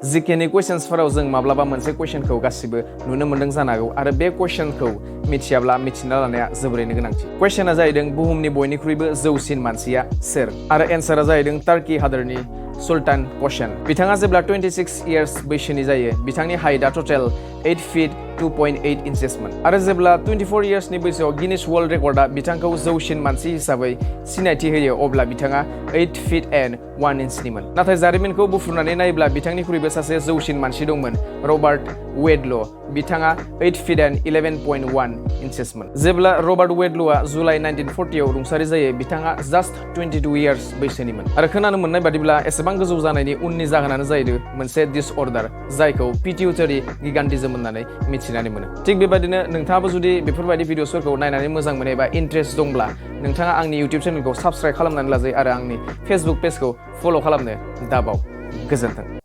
जिकेनि क्वेश्चन्सफोराव जों माब्लाबा मोनसे क्वेश्चनखौ गासिबो नुनो मोन्दों जानो हागौ आरो बे क्वेश्चनखौ मिथियाब्ला मिथिना लानाया जोबोरैनो गोनांथि। क्वेश्चना जाहैदों बुहुमनि बयनिख्रुइबो जौसिन मानसिया सोर आरो एन्सारा जाहैदों टार्की हादरनि सुल्तान क'शन। बिथाङा जेब्ला 26 इयार्स बैसोनि जायो बिथांनि हाइटआ टटेल 8 फीट 2.8 इंचेसमोन आरो जेब्ला 24 इयार्सनि बैसोआव गिनिस वर्ल्ड रेकर्डआ बिथांखौ जौसिन मानसि हिसाबै सिनायथि होयो अब्ला बिथाङा 8 फीट and 1 इंचनिमोन। नाथाय जारिमिनखौ बुफ्रुनानै नायोब्ला बिथांनिख्रुइबो सासे जौसिन मानसि दंमोन, रबार्ट वेडल'। बिथाङा 8 फीट and 11.1 इंचेसमोन। जेब्ला रबार्ट वेडल'आ जुलाइ 1940 आव रुंसारि जायो बिथाङा जास्ट 22 इयार्स बैसोनिमोन आरो खोनानो मोननाय बादिब्ला एसेबां गोजौ जानायनि उननि जाहोनानो जाहैदों मोनसे डिसअर्डार जायखौ पिट्यूटरी गिगान्टिजम होननानै मिथिनानै मोनो। थिग बेबायदिनो नोंथाङाबो जुदि बेफोरबायदि भिडिअसफोरखौ नायनानै मोजां मोनो एबा इन्ट्रेस्ट दंब्ला नोंथाङा आंनि इउटिउब चेनेलखौ साबस्क्राइब खालामनानै लाजायो आरो आंनि फेसबुक पेजखौ फल' खालामनो दाबाव। गोजोन्थों।